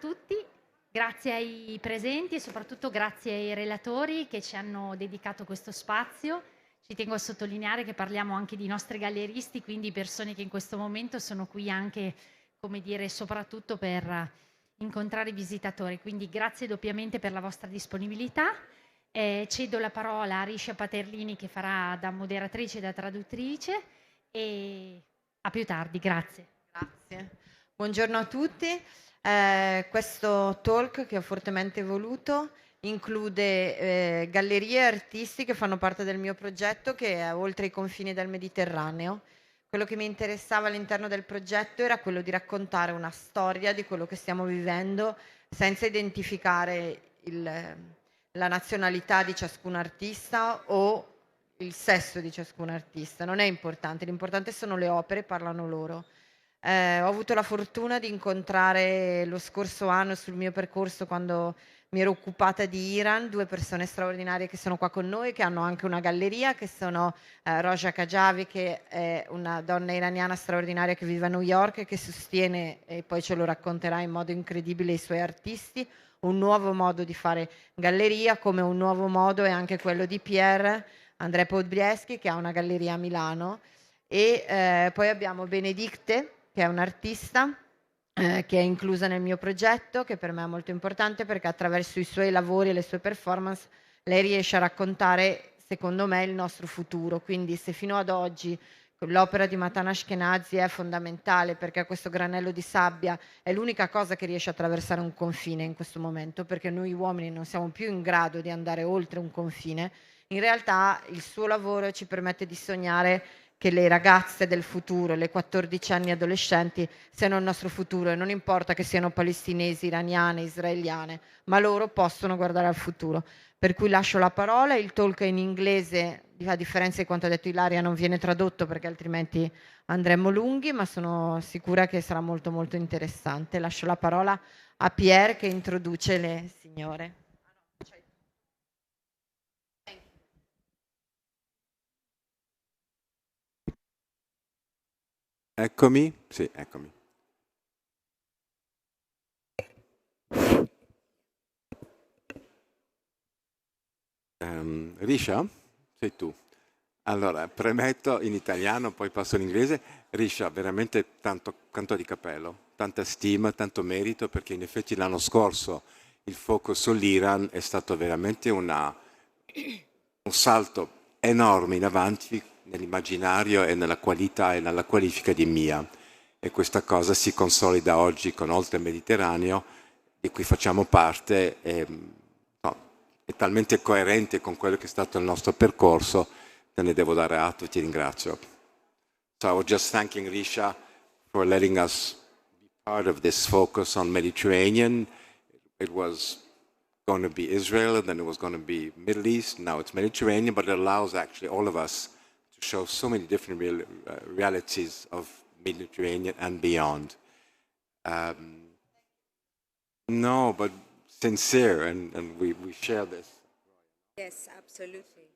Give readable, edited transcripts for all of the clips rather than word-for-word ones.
Tutti, grazie ai presenti e soprattutto grazie ai relatori che ci hanno dedicato questo spazio. Ci tengo a sottolineare che parliamo anche di nostri galleristi, quindi persone che in questo momento sono qui anche, come dire, soprattutto per incontrare i visitatori. Quindi grazie doppiamente per la vostra disponibilità. Cedo la parola a Rischa Paterlini che farà da moderatrice e da traduttrice e a più tardi, grazie. Grazie. Buongiorno a tutti. Questo talk che ho fortemente voluto include gallerie e artisti che fanno parte del mio progetto che è oltre i confini del Mediterraneo. Quello che mi interessava all'interno del progetto era quello di raccontare una storia di quello che stiamo vivendo senza identificare la nazionalità di ciascun artista o il sesso di ciascun artista. Non è importante, l'importante sono le opere, parlano loro. Ho avuto la fortuna di incontrare lo scorso anno sul mio percorso, quando mi ero occupata di Iran, due persone straordinarie che sono qua con noi, che hanno anche una galleria, che sono Roya Khadjavi, che è una donna iraniana straordinaria che vive a New York e che sostiene, e poi ce lo racconterà in modo incredibile, i suoi artisti, un nuovo modo di fare galleria, come un nuovo modo è anche quello di Pierre André Podbieslki, che ha una galleria a Milano. E poi abbiamo Bénédicte, che è un'artista che è inclusa nel mio progetto, che per me è molto importante perché attraverso i suoi lavori e le sue performance lei riesce a raccontare, secondo me, il nostro futuro. Quindi se fino ad oggi l'opera di Matan Ashkenazi è fondamentale perché questo granello di sabbia è l'unica cosa che riesce a attraversare un confine in questo momento, perché noi uomini non siamo più in grado di andare oltre un confine, in realtà il suo lavoro ci permette di sognare che le ragazze del futuro, le 14 anni adolescenti, siano il nostro futuro, e non importa che siano palestinesi, iraniane, israeliane, ma loro possono guardare al futuro. Per cui lascio la parola, il talk è in inglese, a differenza di quanto ha detto Ilaria non viene tradotto perché altrimenti andremmo lunghi, ma sono sicura che sarà molto molto interessante. Lascio la parola a Pierre che introduce le signore. Eccomi, sì, eccomi. Rischa? Sei tu. Allora, premetto in italiano, poi passo in inglese. Rischa, veramente tanto canto di cappello, tanta stima, tanto merito, perché in effetti l'anno scorso il focus sull'Iran è stato veramente un salto enorme in avanti nell'immaginario e nella qualità e nella qualifica di Mia. E questa cosa si consolida oggi con Oltre Mediterraneo, di cui facciamo parte, no, è talmente coerente con quello che è stato il nostro percorso, te ne devo dare atto e ti ringrazio. So I was just thanking Risha for letting us be part of this focus on Mediterranean. It was going to be Israel, and then it was going to be Middle East. Now it's Mediterranean, but it allows actually all of us to show so many different realities of Mediterranean and beyond. No, but sincere, and we share this. Yes, absolutely.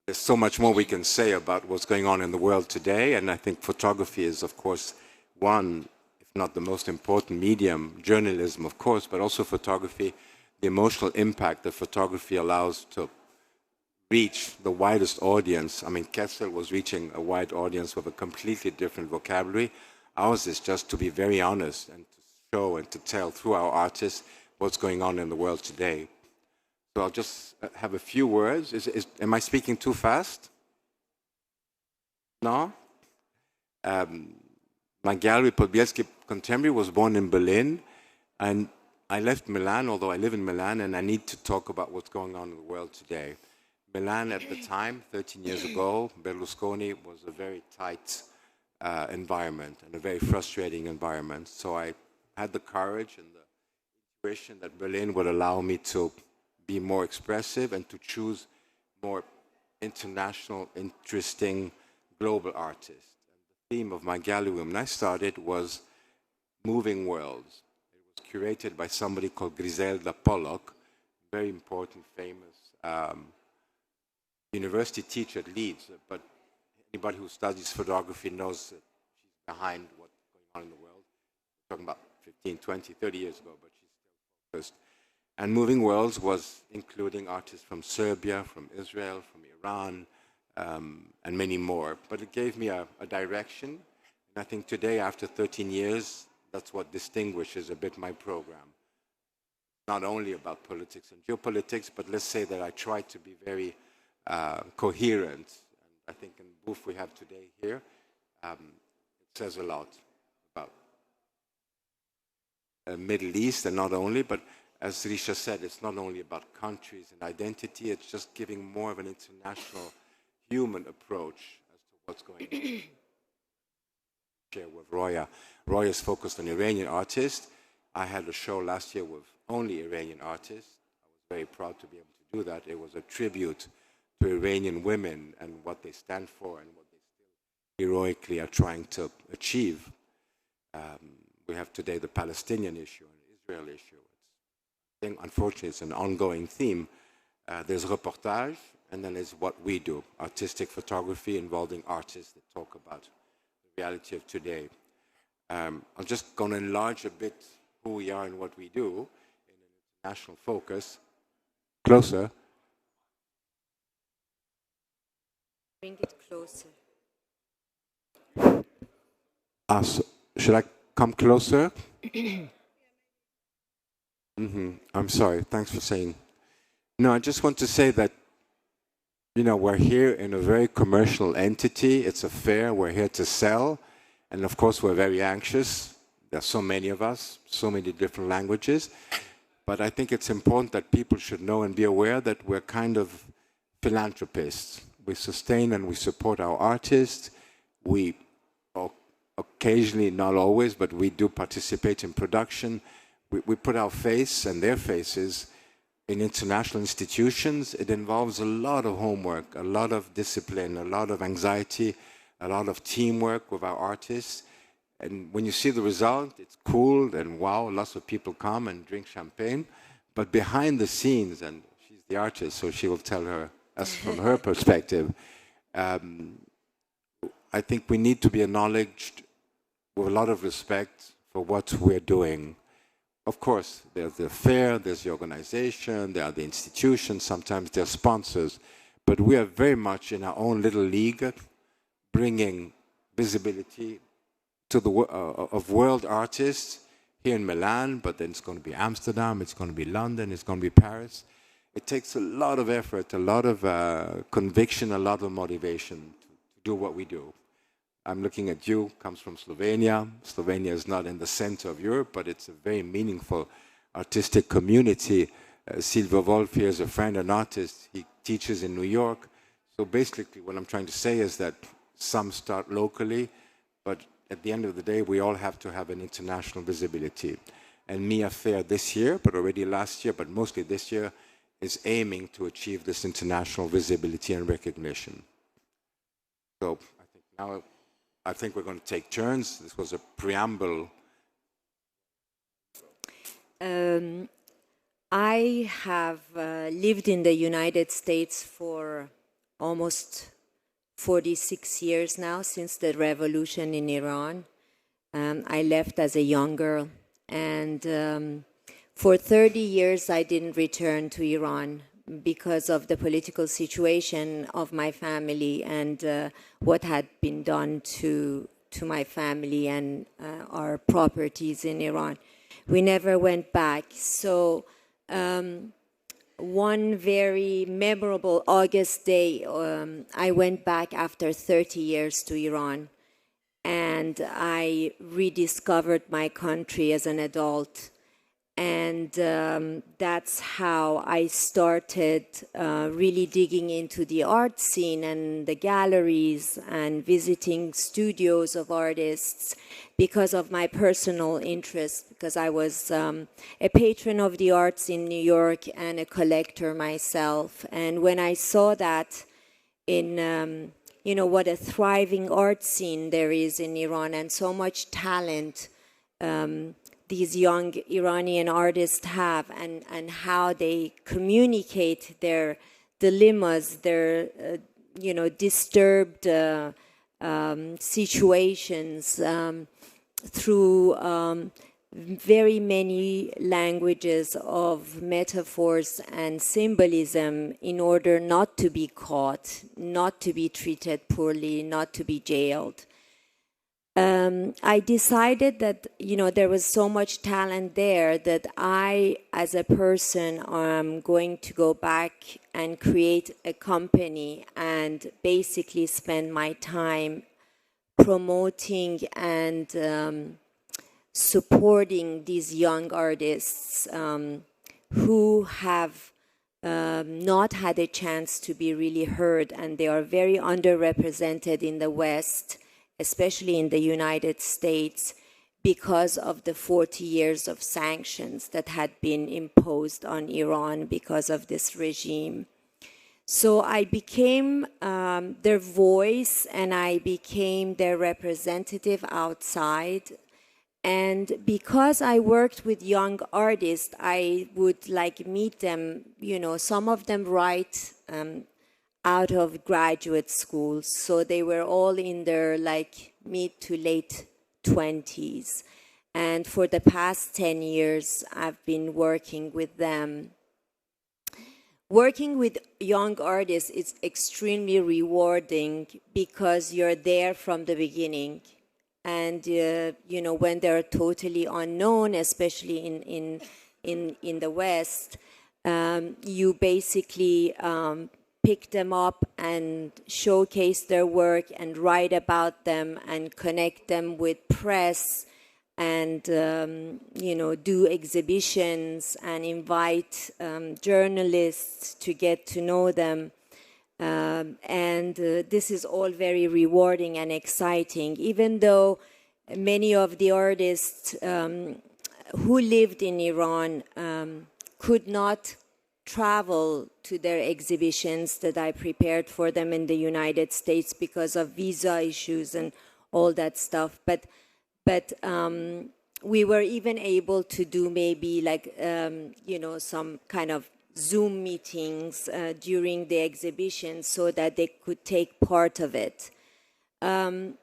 There's so much more we can say about what's going on in the world today, and I think photography is, of course, one, if not the most important medium, journalism, of course, but also photography, the emotional impact that photography allows to reach the widest audience. I mean, Kessel was reaching a wide audience with a completely different vocabulary. Ours is just to be very honest and to show and to tell through our artists what's going on in the world today. So I'll just have a few words. Am I speaking too fast? No? My gallery, Podbieslki Contemporary, was born in Berlin, and I left Milan, although I live in Milan, and I need to talk about what's going on in the world today. Milan at the time, 13 years ago, Berlusconi was a very tight environment and a very frustrating environment. So I had the courage and the intuition that Berlin would allow me to be more expressive and to choose more international, interesting, global artists. And the theme of my gallery when I started was Moving Worlds. It was curated by somebody called Griselda Pollock, very important, famous university teacher at Leeds, but anybody who studies photography knows that she's behind what's going on in the world. We're talking about 50 15, 20, 30 years ago, but she's still focused. And Moving Worlds was including artists from Serbia, from Israel, from Iran, and many more. But it gave me a direction. And I think today, after 13 years, that's what distinguishes a bit my program. Not only about politics and geopolitics, but let's say that I try to be very coherent. And I think in the booth we have today here, it says a lot about Middle East, and not only, but as Rischa said, it's not only about countries and identity, it's just giving more of an international human approach as to what's going on. Share with Roya. Roya is focused on Iranian artists. I had a show last year with only Iranian artists. I was very proud to be able to do that. It was a tribute to Iranian women and what they stand for and what they still heroically are trying to achieve. We have today the Palestinian issue and the Israel issue. Unfortunately, it's an ongoing theme. There's reportage, and then there's what we do, artistic photography involving artists that talk about the reality of today. I'm just going to enlarge a bit who we are and what we do in an international focus. Closer. Bring it closer. So should I come closer? I'm sorry. Thanks for saying. No, I just want to say that, we're here in a very commercial entity. It's a fair. We're here to sell. And of course, we're very anxious. There's so many of us, so many different languages. But I think it's important that people should know and be aware that we're kind of philanthropists. We sustain and we support our artists. We occasionally, not always, but we do participate in production. We put our face and their faces in international institutions. It involves a lot of homework, a lot of discipline, a lot of anxiety, a lot of teamwork with our artists. And when you see the result, it's cool and wow, lots of people come and drink champagne. But behind the scenes, and she's the artist, so she will tell us from her perspective, I think we need to be acknowledged with a lot of respect for what we're doing. Of course, there's the fair, there's the organization, there are the institutions, sometimes there are sponsors, but we are very much in our own little league, bringing visibility to the of world artists here in Milan, but then it's going to be Amsterdam, it's going to be London, it's going to be Paris. It takes a lot of effort, a lot of conviction, a lot of motivation to do what we do. I'm looking at you, comes from Slovenia. Slovenia is not in the center of Europe, but it's a very meaningful artistic community. Silvio Wolf here is a friend, an artist. He teaches in New York. So basically what I'm trying to say is that some start locally, but at the end of the day, we all have to have an international visibility. And Mia Fair this year, but already last year, but mostly this year, is aiming to achieve this international visibility and recognition. So I think we're going to take turns. This was a preamble. I have lived in the United States for almost 46 years now, since the revolution in Iran. I left as a young girl, and for 30 years I didn't return to Iran because of the political situation of my family and what had been done to my family and our properties in Iran. We never went back. So one very memorable August day, I went back after 30 years to Iran, and I rediscovered my country as an adult. And that's how I started really digging into the art scene and the galleries and visiting studios of artists because of my personal interest, because I was a patron of the arts in New York and a collector myself. And when I saw that in, what a thriving art scene there is in Iran and so much talent these young Iranian artists have, and how they communicate their dilemmas, their disturbed situations through very many languages of metaphors and symbolism in order not to be caught, not to be treated poorly, not to be jailed. I decided that, you know, there was so much talent there that I, as a person, am going to go back and create a company and basically spend my time promoting and supporting these young artists who have not had a chance to be really heard, and they are very underrepresented in the West, especially in the United States, because of the 40 years of sanctions that had been imposed on Iran because of this regime. So I became their voice, and I became their representative outside. And because I worked with young artists, I would like meet them, you know, some of them right out of graduate school. So they were all in their like mid to late 20s. And for the past 10 years, I've been working with them. Working with young artists is extremely rewarding because you're there from the beginning. And, you know, when they're totally unknown, especially in the West, you basically pick them up and showcase their work and write about them and connect them with press and, you know, do exhibitions and invite journalists to get to know them. This is all very rewarding and exciting, even though many of the artists who lived in Iran could not travel to their exhibitions that I prepared for them in the United States because of visa issues and all that stuff. But we were even able to do maybe like, you know, some kind of Zoom meetings during the exhibition so that they could take part of it. And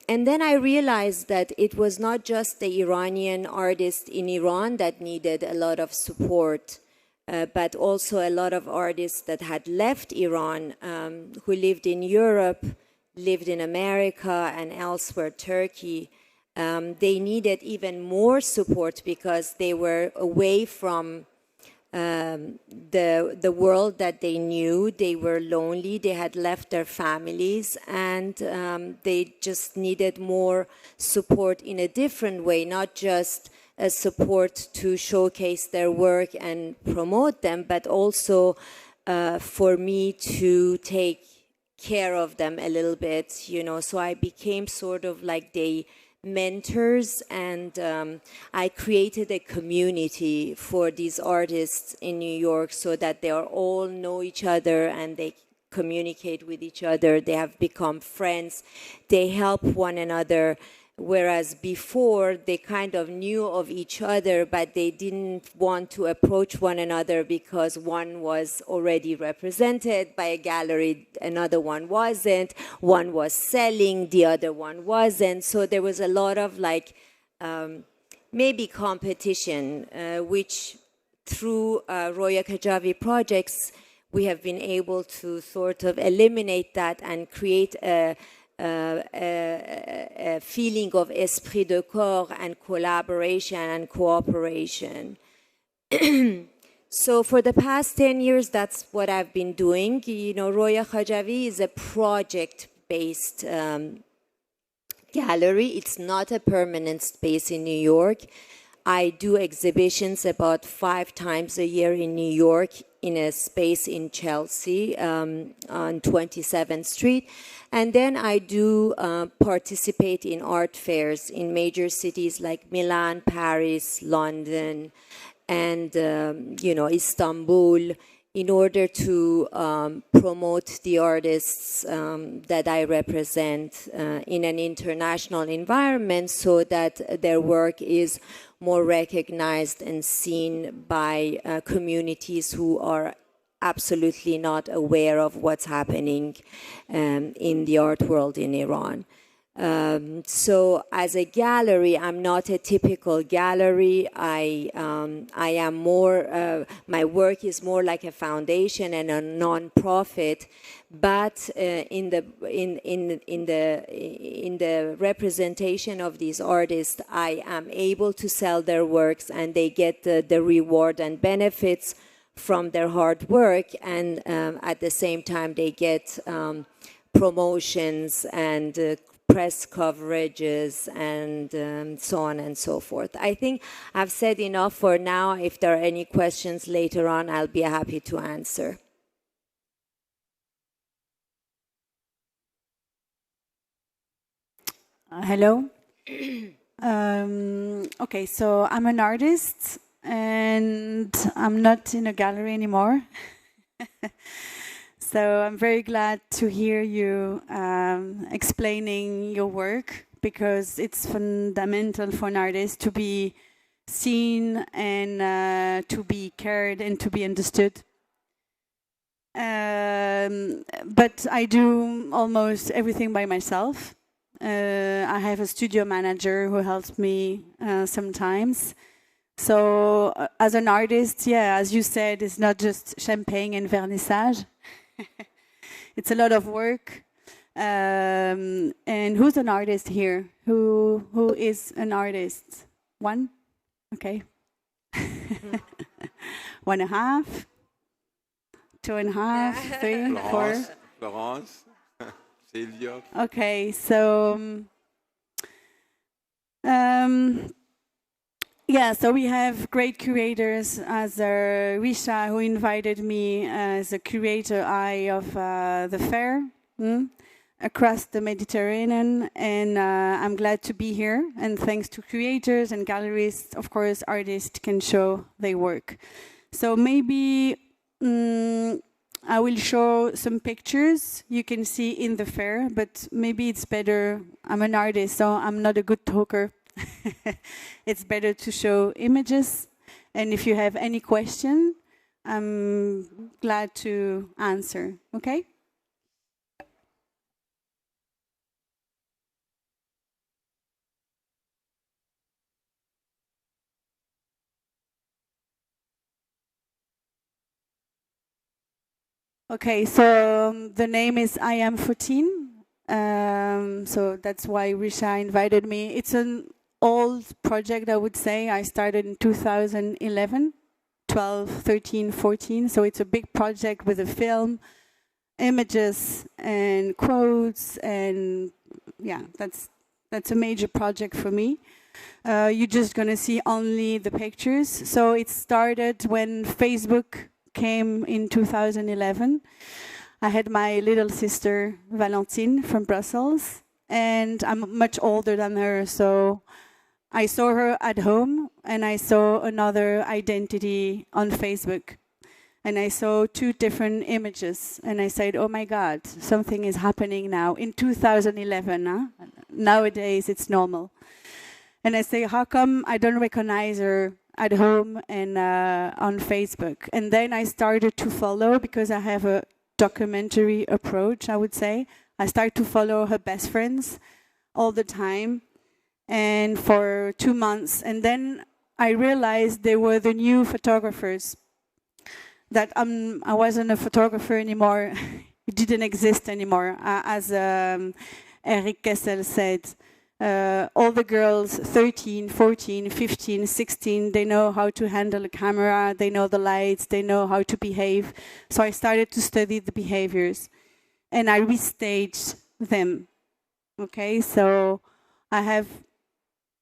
then I realized that it was not just the Iranian artists in Iran that needed a lot of support, but also a lot of artists that had left Iran, who lived in Europe, lived in America and elsewhere, Turkey. They needed even more support because they were away from the world that they knew. They were lonely, they had left their families, and they just needed more support in a different way, not just a support to showcase their work and promote them, but also for me to take care of them a little bit, you know. So I became sort of like the mentors, and I created a community for these artists in New York so that they all know each other and they communicate with each other. They have become friends. They help one another, whereas before they kind of knew of each other, but they didn't want to approach one another because one was already represented by a gallery, another one wasn't, one was selling, the other one wasn't. So there was a lot of like maybe competition, which through Roya Khadjavi projects, we have been able to sort of eliminate that and create a feeling of esprit de corps and collaboration and cooperation. So for the past 10 years, that's what I've been doing. You know, Roya Khadjavi is a project-based gallery. It's not a permanent space in New York. I do exhibitions about 5 times a year in New York in a space in Chelsea on 27th Street. And then I do participate in art fairs in major cities like Milan, Paris, London, and you know, Istanbul, in order to promote the artists that I represent in an international environment so that their work is more recognized and seen by communities who are absolutely not aware of what's happening in the art world in Iran. So as a gallery, I'm not a typical gallery. I am more, my work is more like a foundation and a non-profit, but in the representation of these artists, I am able to sell their works and they get the reward and benefits from their hard work, and at the same time they get promotions and press coverages and so on and so forth. I think I've said enough for now. If there are any questions later on, I'll be happy to answer. Hello. Okay, so I'm an artist and I'm not in a gallery anymore. So I'm very glad to hear you explaining your work, because it's fundamental for an artist to be seen and to be cared and to be understood. But I do almost everything by myself. I have a studio manager who helps me sometimes. So as an artist, yeah, as you said, it's not just champagne and vernissage. It's a lot of work. And who's an artist here? Who is an artist? One? Okay. 1.5? 2.5? 3? 4? Florence, Silvio. Okay, so yeah, so we have great curators as Rischa, who invited me as a curator eye of the fair across the Mediterranean, and I'm glad to be here. And thanks to curators and gallerists, of course, artists can show their work. So maybe I will show some pictures you can see in the fair, but maybe it's better. I'm an artist, so I'm not a good talker. It's better to show images, and if you have any question, I'm glad to answer. Okay? Okay, so the name is I Am 14. So that's why Rischa invited me. It's an old project, I would say. I started in 2011, 12, 13, 14. So it's a big project with a film, images and quotes, and yeah, that's a major project for me. You're just gonna see only the pictures. So it started when Facebook came in 2011. I had my little sister, Valentine, from Brussels, and I'm much older than her, so I saw her at home, and I saw another identity on Facebook. And I saw 2 different images, and I said, oh my God, something is happening now. In 2011, huh? Nowadays it's normal. And I say, how come I don't recognize her at home and on Facebook? And then I started to follow, because I have a documentary approach, I would say. I started to follow her best friends all the time, and for 2 months. And then I realized they were the new photographers, that I wasn't a photographer anymore. It didn't exist anymore. As Eric Kessel said, all the girls, 13, 14, 15, 16, they know how to handle a camera, they know the lights, they know how to behave. So I started to study the behaviors, and I restaged them. Okay, so I have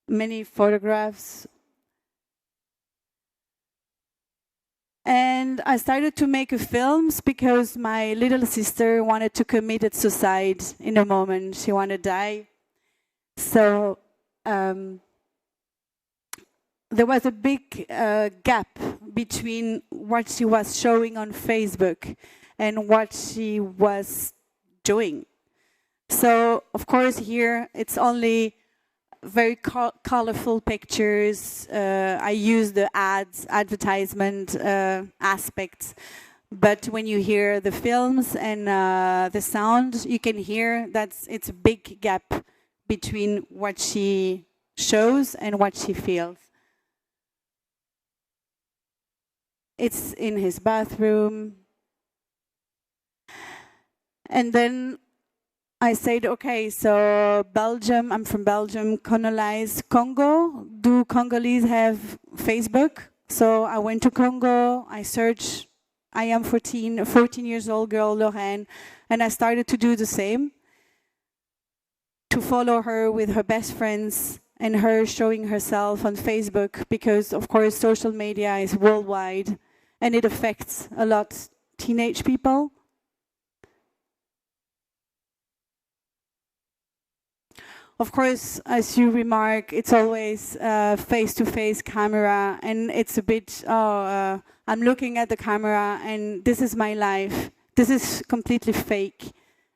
many photographs. And I started to make films because my little sister wanted to commit suicide in a moment. She wanted to die. So there was a big gap between what she was showing on Facebook and what she was doing. So, of course, here it's only very colorful pictures. I use the advertisement aspects. But when you hear the films and the sound, you can hear that it's a big gap between what she shows and what she feels. It's in his bathroom. And then I said, okay, so Belgium, I'm from Belgium, colonized Congo. Do Congolese have Facebook? So I went to Congo, I searched, I am 14 years old girl, Lorraine, and I started to do the same, to follow her with her best friends and her showing herself on Facebook, because of course social media is worldwide and it affects a lot teenage people. Of course, as you remark, it's always face-to-face camera, and it's a bit, I'm looking at the camera and this is my life. This is completely fake,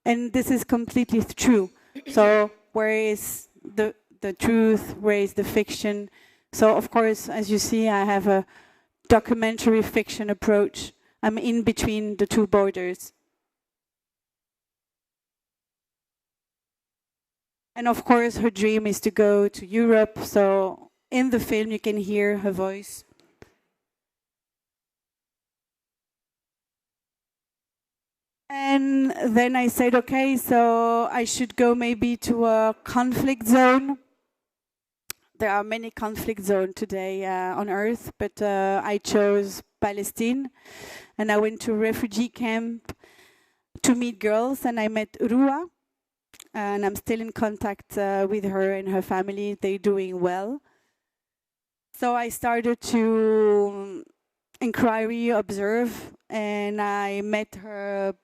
and this is completely true. So where is the truth? Where is the fiction? So of course, as you see, I have a documentary fiction approach. I'm in between the two borders. And of course, her dream is to go to Europe. So in the film, you can hear her voice. And then I said, okay, so I should go maybe to a conflict zone. There are many conflict zones today on Earth, but I chose Palestine. And I went to a refugee camp to meet girls, and I met Rua. And I'm still in contact with her and her family. They're doing well. So I started to inquiry, observe, and I met her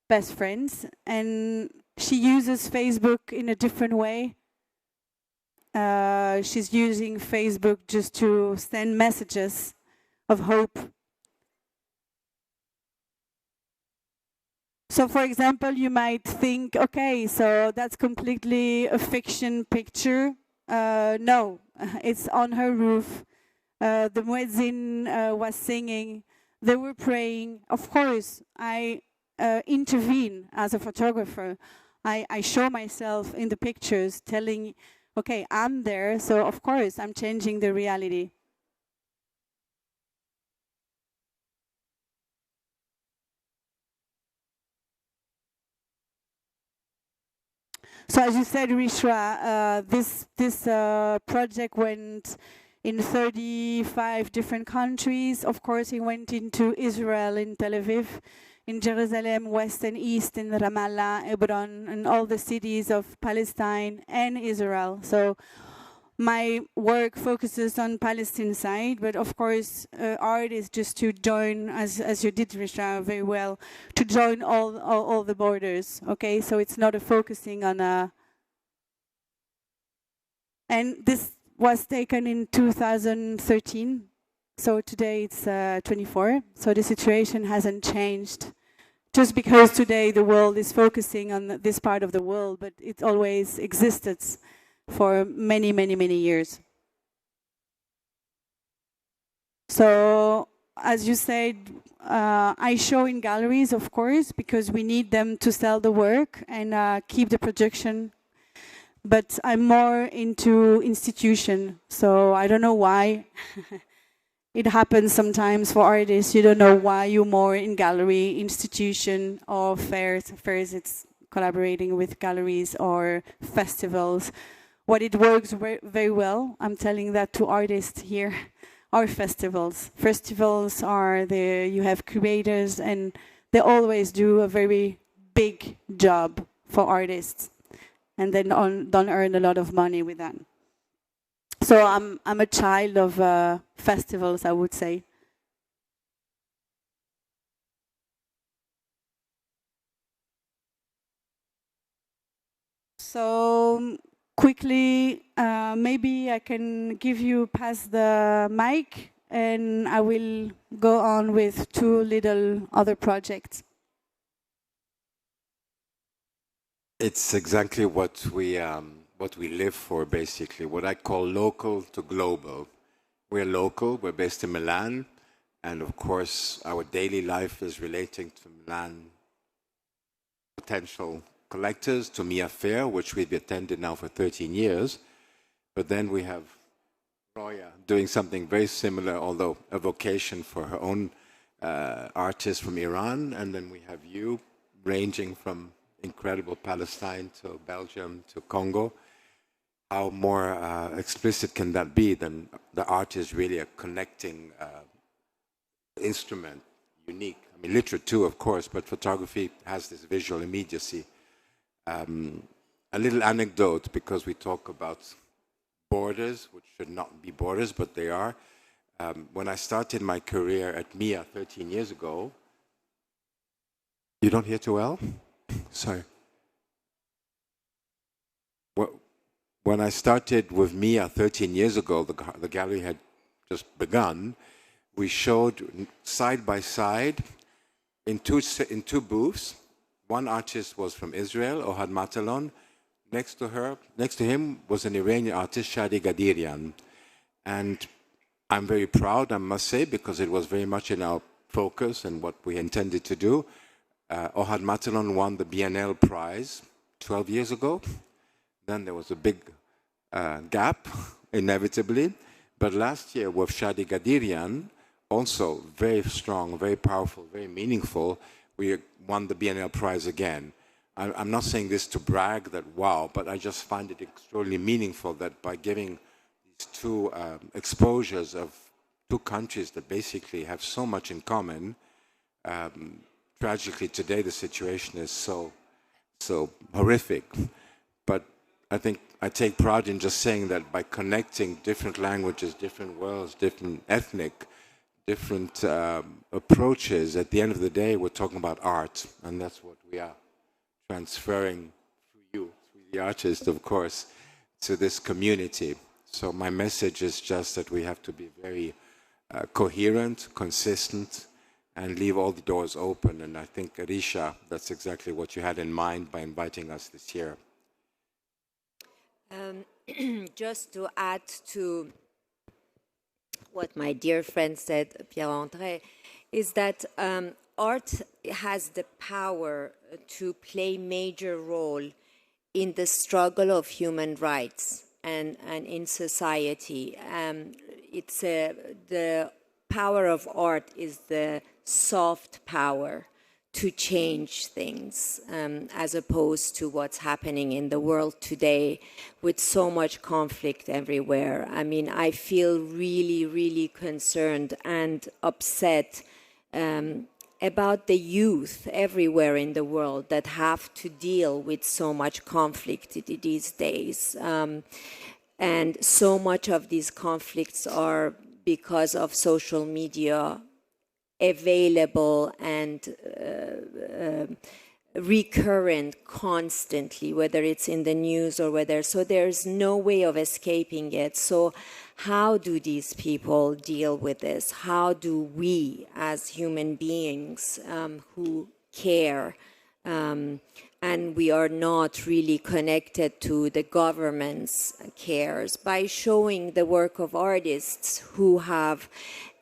best friends. And she uses Facebook in a different way. She's using Facebook just to send messages of hope. So, for example, you might think, okay, so that's completely a fiction picture. No, it's on her roof. The muezzin was singing. They were praying. Of course, I intervene as a photographer. I show myself in the pictures, telling, okay, I'm there, so of course I'm changing the reality. So as you said, Rischa, this project went in 35 different countries. Of course, it went into Israel, in Tel Aviv, in Jerusalem, West and East, in Ramallah, Hebron, and all the cities of Palestine and Israel. So my work focuses on Palestine side, but of course, art is just to join, as you did, Rischa, very well, to join all the borders. Okay, so it's not a focusing on a. And this was taken in 2013. So today it's 24. So the situation hasn't changed. Just because today the world is focusing on this part of the world, but it always existed for many, many, many years. So, as you said, I show in galleries, of course, because we need them to sell the work and keep the production. But I'm more into institution, so I don't know why. It happens sometimes for artists. You don't know why you're more in gallery, institution, or fairs. Fairs, it's collaborating with galleries or festivals. What it works very well, I'm telling that to artists here, are festivals. Festivals are you have curators, and they always do a very big job for artists, and then don't earn a lot of money with that. So I'm a child of festivals, I would say. So quickly, maybe I can pass the mic, and I will go on with two little other projects. It's exactly what we live for, basically, what I call local to global. We're local, we're based in Milan, and of course our daily life is relating to Milan potential collectors, to Mia Fair, which we've attended now for 13 years. But then we have Roya doing something very similar, although a vocation for her own artists from Iran. And then we have you, ranging from incredible Palestine to Belgium to Congo. How more explicit can that be than the art is really a connecting instrument, unique. I mean, literature too, of course, but photography has this visual immediacy. A little anecdote, because we talk about borders, which should not be borders, but they are. When I started my career at MIA 13 years ago, you don't hear too well? Sorry. When I started with MIA 13 years ago, the gallery had just begun. We showed side by side in two booths. One artist was from Israel, Ohad Matalon. Next to him was an Iranian artist, Shadi Gadirian. And I'm very proud, I must say, because it was very much in our focus and what we intended to do. Ohad Matalon won the Biennale Prize 12 years ago. Then there was a big gap, inevitably. But last year with Shadi Gadirian, also very strong, very powerful, very meaningful, we won the Biennale Prize again. I'm not saying this to brag that wow, but I just find it extraordinarily meaningful that by giving these two exposures of two countries that basically have so much in common, tragically today the situation is so horrific. But I think I take pride in just saying that by connecting different languages, different worlds, different ethnic, different approaches, at the end of the day, we're talking about art, and that's what we are transferring through you, through the artist, of course, to this community. So my message is just that we have to be very coherent, consistent, and leave all the doors open. And I think, Rischa, that's exactly what you had in mind by inviting us this year. Just to add to what my dear friend said, Pierre André, is that art has the power to play major role in the struggle of human rights and in society. The power of art is the soft power to change things, as opposed to what's happening in the world today with so much conflict everywhere. I mean, I feel really, really concerned and upset about the youth everywhere in the world that have to deal with so much conflict these days. And so much of these conflicts are because of social media available and recurrent constantly, whether it's in the news or whether, so there's no way of escaping it. So how do these people deal with this? How do we as human beings who care and we are not really connected to the government's cares, by showing the work of artists who have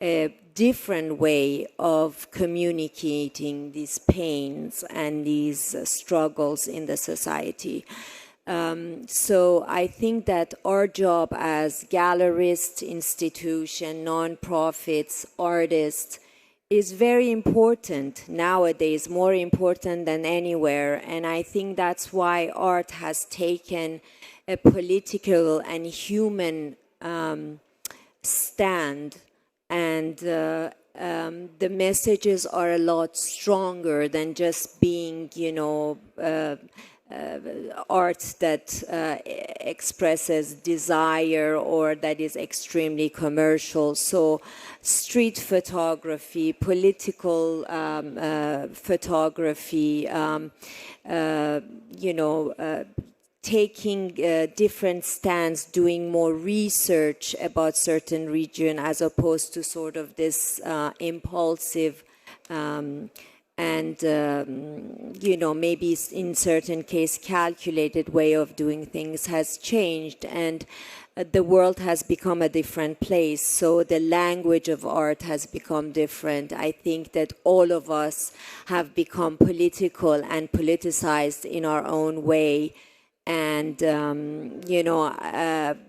a different way of communicating these pains and these struggles in the society. So I think that our job as gallerists, institution, non-profits, artists, is very important nowadays, more important than anywhere. And I think that's why art has taken a political and human stand. And the messages are a lot stronger than just being, art that expresses desire or that is extremely commercial. So street photography, political photography, taking different stands, doing more research about certain region as opposed to sort of this impulsive and maybe in certain case calculated way of doing things has changed, and the world has become a different place, so the language of art has become different. I think that all of us have become political and politicized in our own way. And,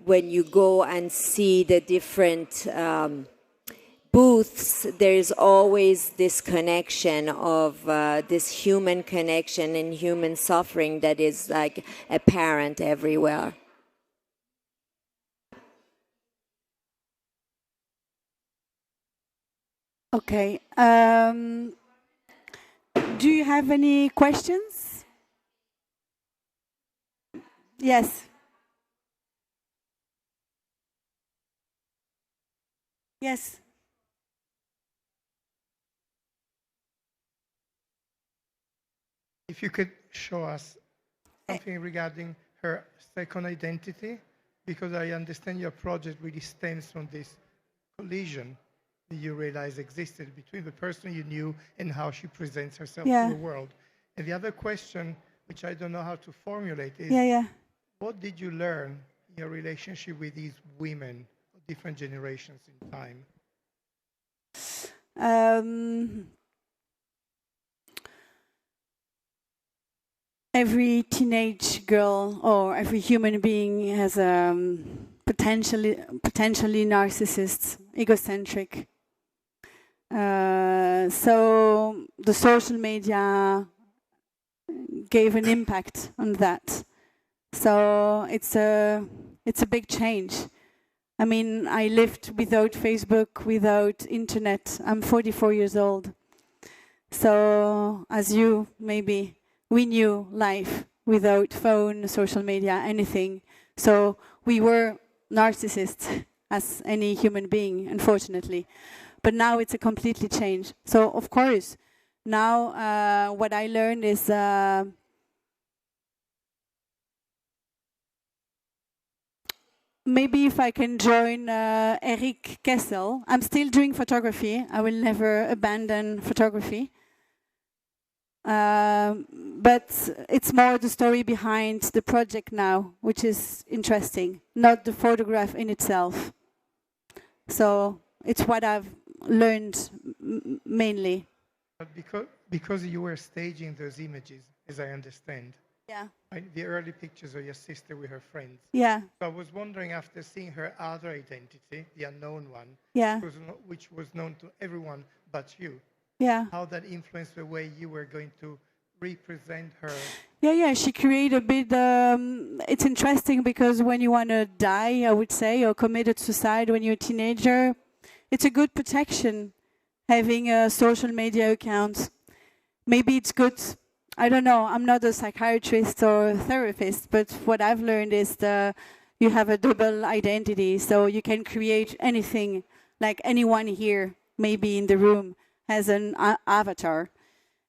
when you go and see the different booths, there's always this connection of this human connection and human suffering that is like apparent everywhere. Okay. Do you have any questions? Yes. Yes. If you could show us something regarding her second identity, because I understand your project really stems from this collision that you realize existed between the person you knew and how she presents herself to the world. And the other question, which I don't know how to formulate, is what did you learn in your relationship with these women of different generations in time? Every teenage girl or every human being has potentially narcissist, egocentric. So the social media gave an impact on that. So it's a big change. I mean, I lived without Facebook, without internet. I'm 44 years old. So as you maybe, we knew life without phone, social media, anything. So we were narcissists as any human being, unfortunately. But now it's a completely change. So of course, now what I learned is maybe if I can join Eric Kessel. I'm still doing photography. I will never abandon photography. But it's more the story behind the project now, which is interesting, not the photograph in itself. So it's what I've learned mainly. But because you were staging those images, as I understand, right, the early pictures of your sister with her friends. Yeah. So I was wondering, after seeing her other identity, the unknown one, which was known to everyone but you, how that influenced the way you were going to represent her. Yeah, she created a bit, it's interesting because when you want to die, I would say, or committed suicide when you're a teenager, it's a good protection having a social media account. Maybe it's good, I don't know, I'm not a psychiatrist or a therapist, but what I've learned is you have a double identity, so you can create anything, like anyone here, maybe in the room, has an avatar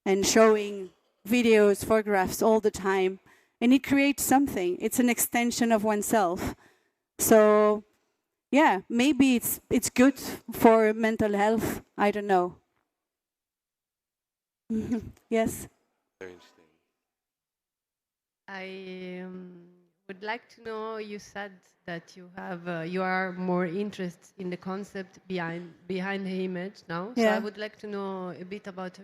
and showing videos, photographs all the time. And it creates something. It's an extension of oneself. So, yeah, maybe it's good for mental health. I don't know. Yes? Very interesting. I would like to know, you said that you are more interested in the concept behind the image now. So I would like to know a bit about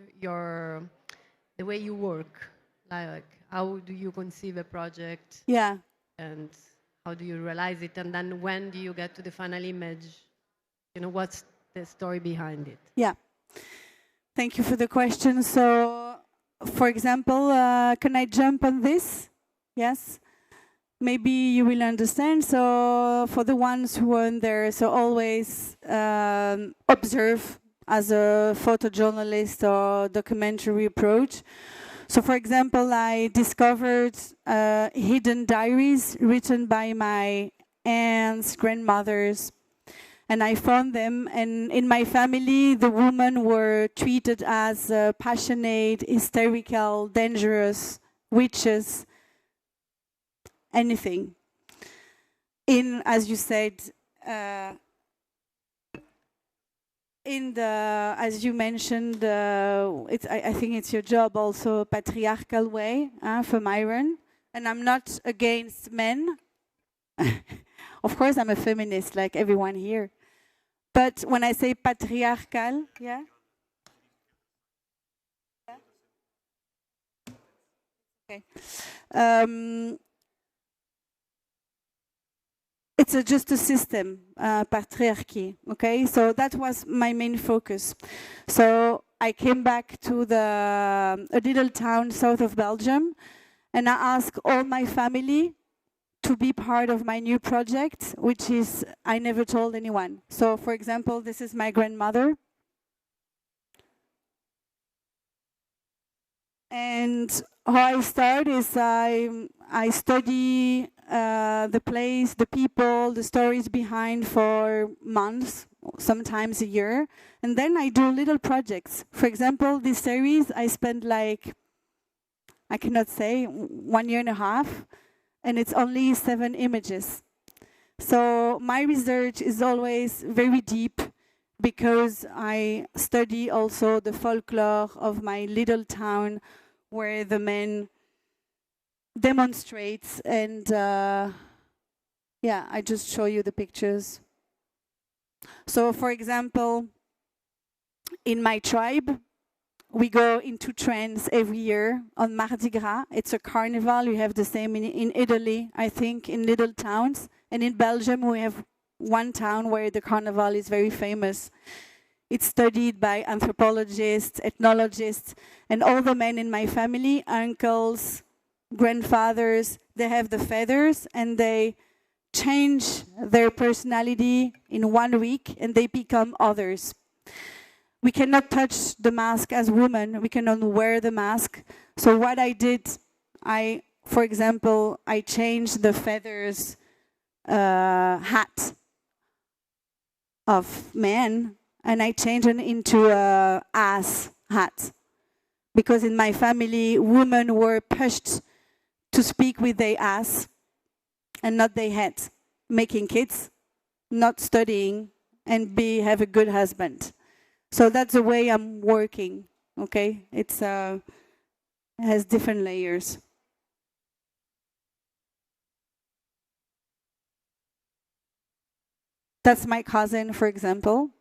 the way you work. Like, how do you conceive a project? Yeah. And how do you realize it? And then when do you get to the final image? You know, what's the story behind it? Yeah. Thank you for the question. So, for example, can I jump on this? Yes? Maybe you will understand. So for the ones who weren't there, so always observe as a photojournalist or documentary approach. So for example, I discovered hidden diaries written by my aunts, grandmothers, and I found them. And in my family, the women were treated as passionate, hysterical, dangerous, witches, anything. In, as you said, in the, as you mentioned, I think it's your job also, patriarchal way from iron. And I'm not against men. Of course, I'm a feminist like everyone here. But when I say patriarchal, yeah? Okay. It's just a system, patriarchy, okay? So that was my main focus. So I came back to a little town south of Belgium, and I asked all my family to be part of my new project, which is I never told anyone. So for example, this is my grandmother. And how I start is I study the place, the people, the stories behind for months, sometimes a year. And then I do little projects. For example, this series, I spent like, I cannot say, 1.5 years, and it's only 7 images. So my research is always very deep because I study also the folklore of my little town where the men demonstrates, and yeah, I just show you the pictures. So for example, in my tribe, we go into trance every year on Mardi Gras. It's a carnival. We have the same in Italy, I think, in little towns. And in Belgium, we have one town where the carnival is very famous. It's studied by anthropologists, ethnologists, and all the men in my family, uncles, grandfathers, they have the feathers and they change their personality in 1 week and they become others. We cannot touch the mask as women, we cannot wear the mask. So what I did, for example, I changed the feathers hat of men and I changed it into a ass hat. Because in my family, women were pushed to speak with their ass and not their head, making kids, not studying, and have a good husband. So that's the way I'm working, okay? It has different layers. That's my cousin, for example.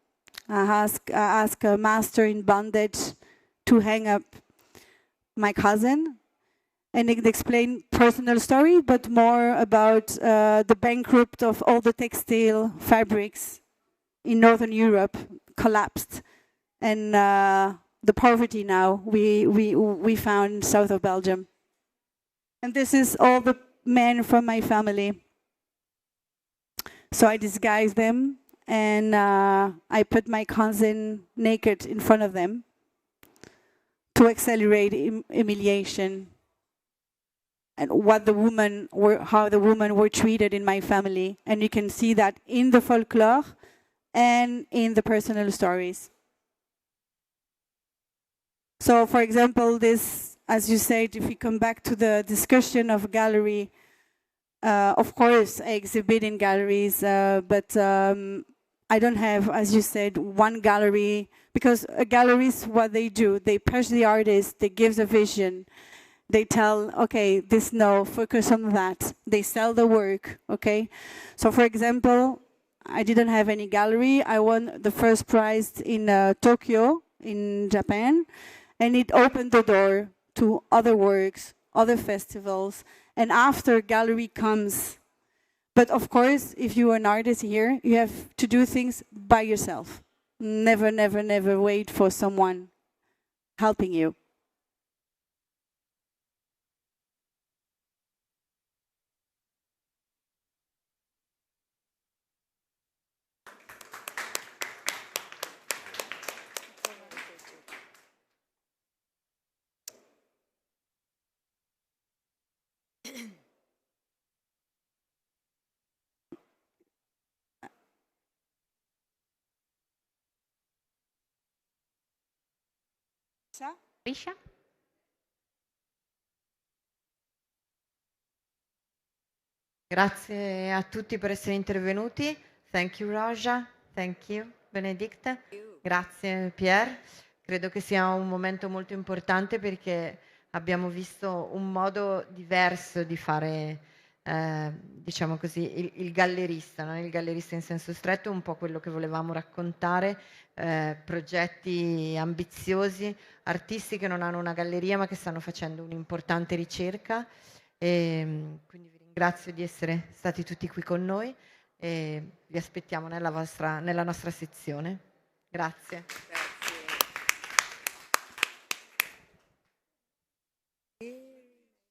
I ask a master in bondage to hang up my cousin, and it explained personal story, but more about the bankrupt of all the textile fabrics in Northern Europe collapsed, and the poverty now we found south of Belgium. And this is all the men from my family. So I disguise them, and I put my cousin naked in front of them to accelerate humiliation and how the women were treated in my family. And you can see that in the folklore and in the personal stories. So for example, this, as you said, if we come back to the discussion of gallery, of course I exhibit in galleries, but I don't have, as you said, one gallery, because a gallerist, what they do, they push the artist, they give the vision, they tell, okay, this no, focus on that. They sell the work, okay? So for example, I didn't have any gallery. I won the first prize in Tokyo, in Japan, and it opened the door to other works, other festivals, and after gallery comes. But of course, if you're an artist here, you have to do things by yourself. Never, never, never wait for someone helping you. Rischa? Grazie a tutti per essere intervenuti. Thank you, Roja. Thank you. Benedicte. Grazie Pierre. Credo che sia un momento molto importante perché abbiamo visto un modo diverso di fare, diciamo così, il gallerista, no? Il gallerista in senso stretto è un po' quello che volevamo raccontare, progetti ambiziosi, artisti che non hanno una galleria ma che stanno facendo un'importante ricerca. Quindi vi ringrazio di essere stati tutti qui con noi e vi aspettiamo nella nostra sezione. Grazie.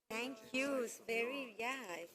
Thank you. It's very, yeah.